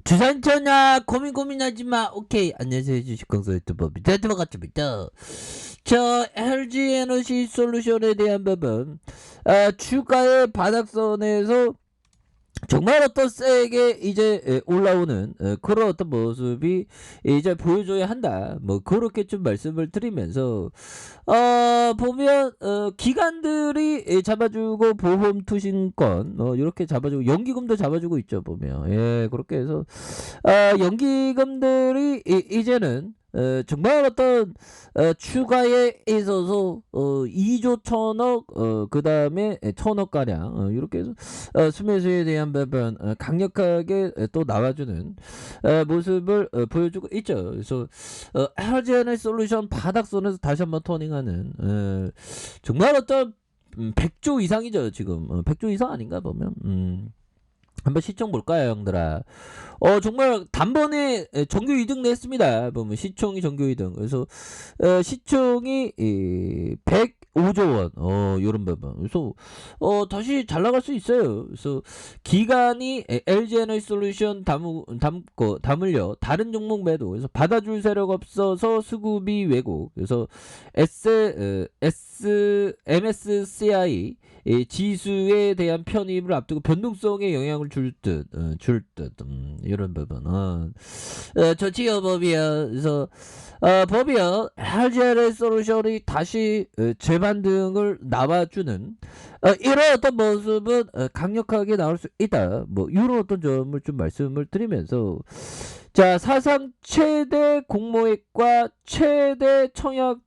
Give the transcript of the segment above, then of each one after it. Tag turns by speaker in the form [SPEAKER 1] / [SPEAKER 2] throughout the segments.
[SPEAKER 1] 주산전화 고민하지 마. 오케이. 안녕하세요. 주식공소 유튜버입니다. 들어갔습니다. 저 LG 에너지 솔루션에 대한 부분, 주가의 바닥선에서 정말 어떤 세게 이제 올라오는 그런 어떤 모습이 이제 보여줘야 한다. 뭐 그렇게 좀 말씀을 드리면서 보면 기관들이 잡아주고 보험 투신권 이렇게 잡아주고 연기금도 잡아주고 있죠. 보면 그렇게 해서 연기금들이 이제는 정말 어떤 추가에 있어서 2조 1천억 그 다음에 1천억 가량 이렇게 해서 수매수에 대한 부분 강력하게 또 나와주는 모습을 보여주고 있죠. 그래서 LG에너지 솔루션 바닥선에서 다시 한번 터닝하는 정말 어떤 100조 이상이죠. 지금 100조 이상 아닌가 보면 한번 시총 볼까요, 형들아? 정말 단번에 정규 2등 냈습니다. 보면 시총이 정규 2등. 그래서 시총이 105조 원. 요런 부분. 그래서 다시 잘 나갈 수 있어요. 그래서 기간이 LG 에너지 솔루션 담을려 다른 종목 매도. 그래서 받아줄 세력 없어서 수급이 왜곡. 그래서 MSCI 지수에 대한 편입을 앞두고 변동성에 영향을 줄 듯 이런 부분 좋지요. 법이야. 그래서 법이야. LGRS 솔루션이 다시 재반등을 나와주는 이런 어떤 모습은 강력하게 나올 수 있다. 뭐 이런 어떤 점을 좀 말씀을 드리면서 자, 사상 최대 공모액과 최대 청약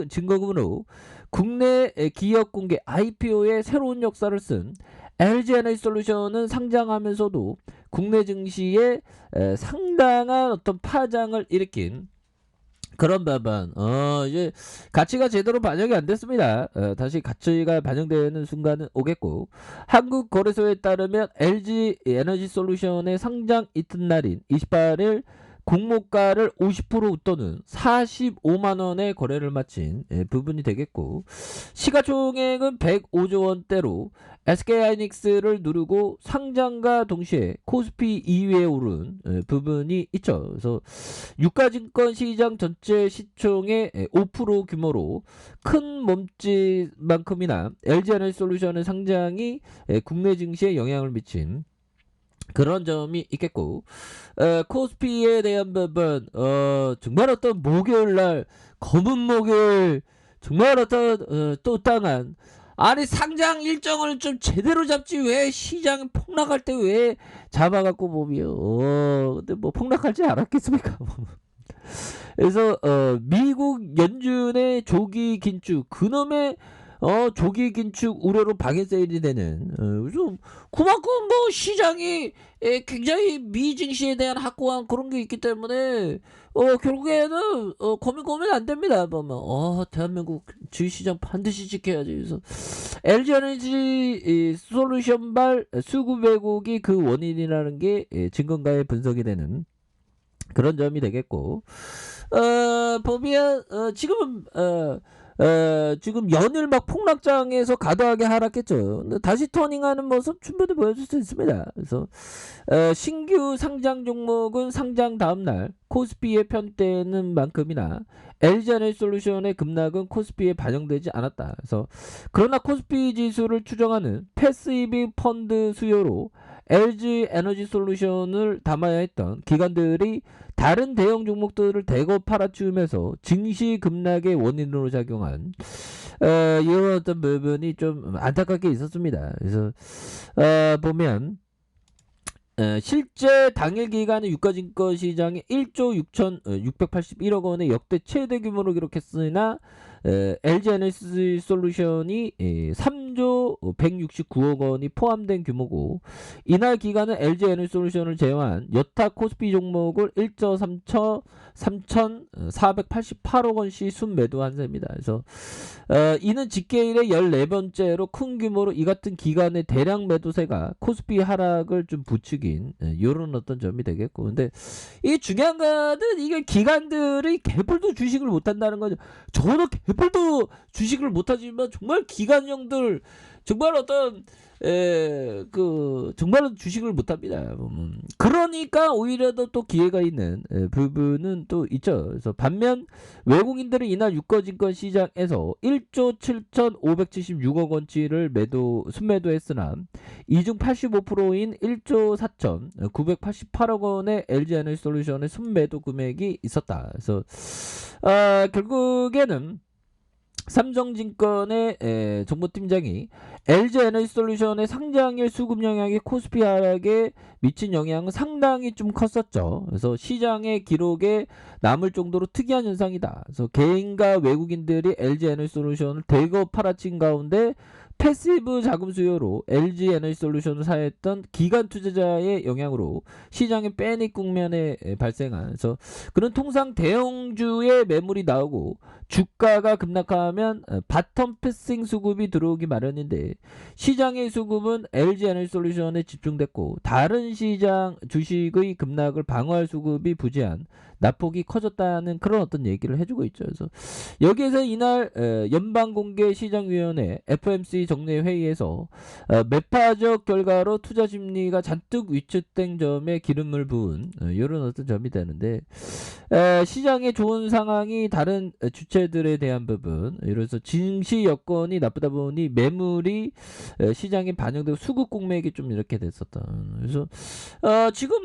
[SPEAKER 1] 증거금으로 국내 기업 공개 IPO의 새로운 역사를 쓴 LG 에너지 솔루션은 상장하면서도 국내 증시에 상당한 어떤 파장을 일으킨 그런 부분 이제 가치가 제대로 반영이 안 됐습니다. 다시 가치가 반영되는 순간은 오겠고, 한국거래소에 따르면 LG 에너지 솔루션의 상장 이튿날인 28일 공모가를 50% 웃도는 45만원의 거래를 마친 부분이 되겠고, 시가총액은 105조 원대로 SK하이닉스를 누르고 상장과 동시에 코스피 2위에 오른 부분이 있죠. 그래서 유가증권 시장 전체 시총의 5% 규모로 큰 몸집만큼이나 LG에너지 솔루션의 상장이 국내 증시에 영향을 미친 그런 점이 있겠고, 코스피에 대한 부분 정말 어떤 목요일날 검은 목요일 정말 어떤 또 땅한 아니 상장 일정을 좀 제대로 잡지 왜 시장 폭락할 때 왜 잡아갖고 보면 근데 뭐 폭락할지 알았겠습니까? 그래서 미국 연준의 조기 긴축 그놈의 조기 긴축 우려로 방해 세일이 되는 좀 그만큼 뭐 시장이 굉장히 미 증시에 대한 확고한 그런 게 있기 때문에 결국에는 고민 안 됩니다. 보면 대한민국 주식시장 반드시 지켜야지. 그래서 LG 에너지 솔루션발 수급 왜곡이 그 원인이라는 게 증권가의 분석이 되는 그런 점이 되겠고, 보면 지금은 지금 연일 막 폭락장에서 과도하게 하락했죠. 근데 다시 터닝하는 모습 충분히 보여줄 수 있습니다. 그래서 신규 상장 종목은 상장 다음날 코스피에 편입되는 만큼이나 LG에너지 솔루션의 급락은 코스피에 반영되지 않았다. 그래서 그러나 코스피 지수를 추정하는 패시브 펀드 수요로 LG 에너지 솔루션을 담아야 했던 기관들이 다른 대형 종목들을 대거 팔아치우면서 증시 급락의 원인으로 작용한 이런 어떤 부분이 좀 안타깝게 있었습니다. 그래서 보면 실제 당일 기간에 유가증권 시장이 1조 681억 원의 역대 최대 규모로 기록했으나 LG 에너지 솔루션이 3조 169억 원이 포함된 규모고, 이날 기간은 LG 에너지 솔루션을 제외한 여타 코스피 종목을 1조 3,488억 원씩 순매도한 셈입니다. 그래서 이는 집계 이래 14번째로 큰 규모로 이 같은 기간의 대량 매도세가 코스피 하락을 좀 부추긴 이런 어떤 점이 되겠고, 근데 이 중요한 거는 이게 기관들이 개뿔도 주식을 못한다는 거죠. 저도 개뿔도 주식을 못하지만 정말 기관형들 정말 어떤 정말로 주식을 못합니다. 그러니까 오히려 또 기회가 있는 부분은 또 있죠. 그래서 반면 외국인들은 이날 유가증권 시장에서 1조 7,576억 원치를 순매도했으나 이중 85%인 1조 4,988억 원의 LG에너지솔루션의 순매도 금액이 있었다. 그래서 결국에는 삼성증권의 정보팀장이 LG에너지솔루션의 상장일 수급 영향이 코스피 하락에 미친 영향은 상당히 좀 컸었죠. 그래서 시장의 기록에 남을 정도로 특이한 현상이다. 그래서 개인과 외국인들이 LG에너지솔루션을 대거 팔아친 가운데 패시브 자금 수요로 LG에너지솔루션을 사했던 기관 투자자의 영향으로 시장의 패닉 국면에 발생한, 그래서 그런 통상 대형주의 매물이 나오고 주가가 급락하면 바텀 패싱 수급이 들어오기 마련인데 시장의 수급은 LG에너지솔루션에 집중됐고 다른 시장 주식의 급락을 방어할 수급이 부재한 낙폭이 커졌다는 그런 어떤 얘기를 해주고 있죠. 그래서 여기에서 이날 연방공개시장위원회 FOMC 정례 회의에서 매파적 결과로 투자 심리가 잔뜩 위축된 점에 기름을 부은 이런 어떤 점이 되는데 시장의 좋은 상황이 다른 주체들에 대한 부분, 이래서 증시 여건이 나쁘다 보니 매물이 시장에 반영되고 수급 공맥이 좀 이렇게 됐었다. 그래서 지금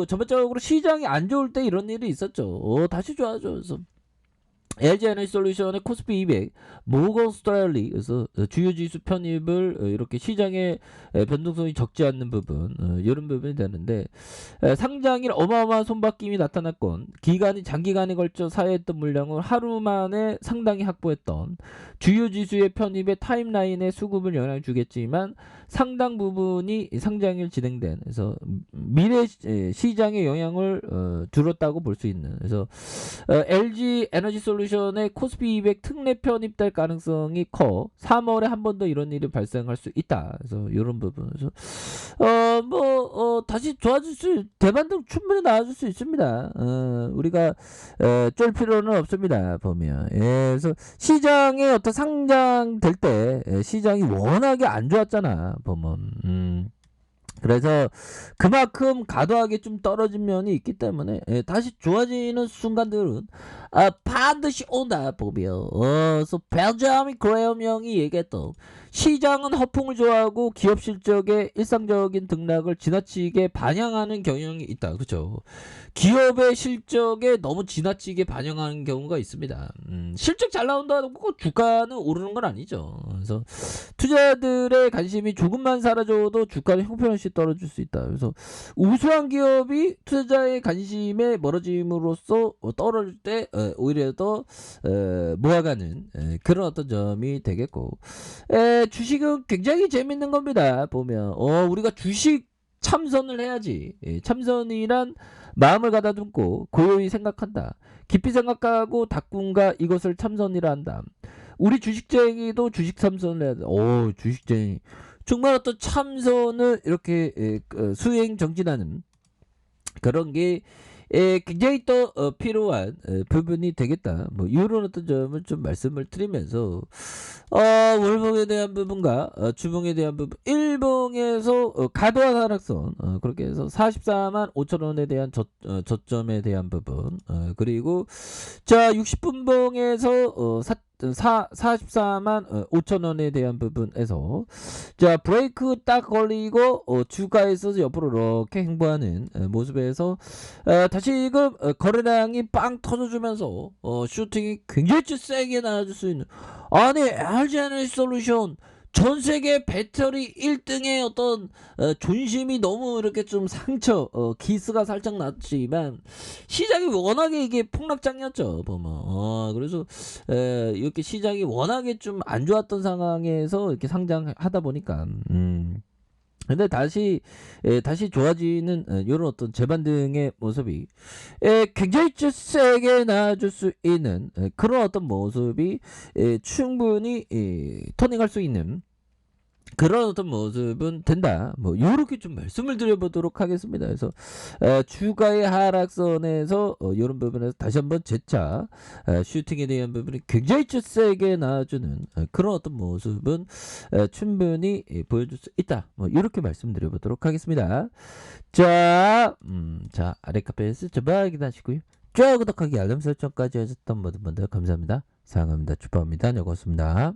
[SPEAKER 1] 전반적으로 시장이 안 좋을 때 이런 일이 있었죠. 다시 좋아져. 그래서 LG에너지솔루션의 코스피 200, 모건 스탠리, 그래서 주요 지수 편입을 이렇게 시장의 변동성이 적지 않는 부분, 이런 부분이 되는데 상장일 어마어마한 손바뀜이 나타났건 기간이 장기간에 걸쳐 사회했던 물량을 하루 만에 상당히 확보했던 주요 지수의 편입에 타임라인에 수급을 영향을 주겠지만 상당 부분이 상장일 진행된, 그래서 미래 시장에 영향을 줄었다고 볼 수 있는, 그래서 LG 에너지 솔루션의 코스피 200 특례 편입될 가능성이 커 3월에 한 번 더 이런 일이 발생할 수 있다. 그래서 이런 부분에서 다시 대반등 충분히 나와줄 수 있습니다. 우리가 쫄 필요는 없습니다. 보면 그래서 시장에 어떤 상장될 때 시장이 워낙에 안 좋았잖아. 보면 그래서 그만큼 과도하게 좀 떨어진 면이 있기 때문에 다시 좋아지는 순간들은 반드시 온다 보면 그래서 벤자민 그레엄 형이 얘기했던 시장은 허풍을 좋아하고 기업 실적의 일상적인 등락을 지나치게 반영하는 경향이 있다. 그렇죠? 기업의 실적에 너무 지나치게 반영하는 경우가 있습니다. 실적 잘 나온다고 주가는 오르는 건 아니죠. 그래서 투자들의 관심이 조금만 사라져도 주가는 형편없이 떨어질 수 있다. 그래서 우수한 기업이 투자자의 관심에 멀어짐으로써 떨어질 때 오히려 더 모아가는 그런 어떤 점이 되겠고, 주식은 굉장히 재밌는 겁니다. 보면 우리가 주식 참선을 해야지. 참선이란 마음을 가다듬고 고요히 생각한다. 깊이 생각하고 닦군가 이것을 참선이라 한다. 우리 주식쟁이도 주식 참선을 해야 돼. 주식쟁이 정말 어떤 참선을 이렇게 수행 정진하는 그런 게 굉장히 또 필요한 부분이 되겠다. 이런 어떤 점을 좀 말씀을 드리면서 월봉에 대한 부분과 주봉에 대한 부분, 일봉에서 과도한 하락선, 그렇게 해서 44만 5천 원에 대한 저점에 대한 부분, 그리고 자 60분봉에서 44만 5천 원에 대한 부분에서 자 브레이크 딱 걸리고 주가에서 옆으로 이렇게 행보하는 모습에서 다시금 거래량이 빵 터져주면서 슈팅이 굉장히 세게 나와줄 수 있는, 아니 LG에너지솔루션 전세계 배터리 1등의 어떤 존심이 너무 이렇게 좀 기스가 살짝 났지만 시장이 워낙에 이게 폭락장이었죠 보면. 그래서 이렇게 시장이 워낙에 좀 안 좋았던 상황에서 이렇게 상장하다 보니까 근데 다시 좋아지는 이런 어떤 재반등의 모습이 굉장히 세게 나아줄 수 있는 그런 어떤 모습이 충분히 터닝할 수 있는 그런 어떤 모습은 된다. 뭐 요렇게 좀 말씀을 드려보도록 하겠습니다. 그래서 주가의 하락선에서 요런 부분에서 다시 한번 재차 슈팅에 대한 부분이 굉장히 좀 세게 나와주는 그런 어떤 모습은 충분히 보여줄 수 있다. 뭐 요렇게 말씀드려보도록 하겠습니다. 자 아래 카페에서 저번 확인하시고요. 좋아요 구독하기 알람 설정까지 하셨던 모든 분들 감사합니다. 사랑합니다. 축복합니다. 네 고맙습니다.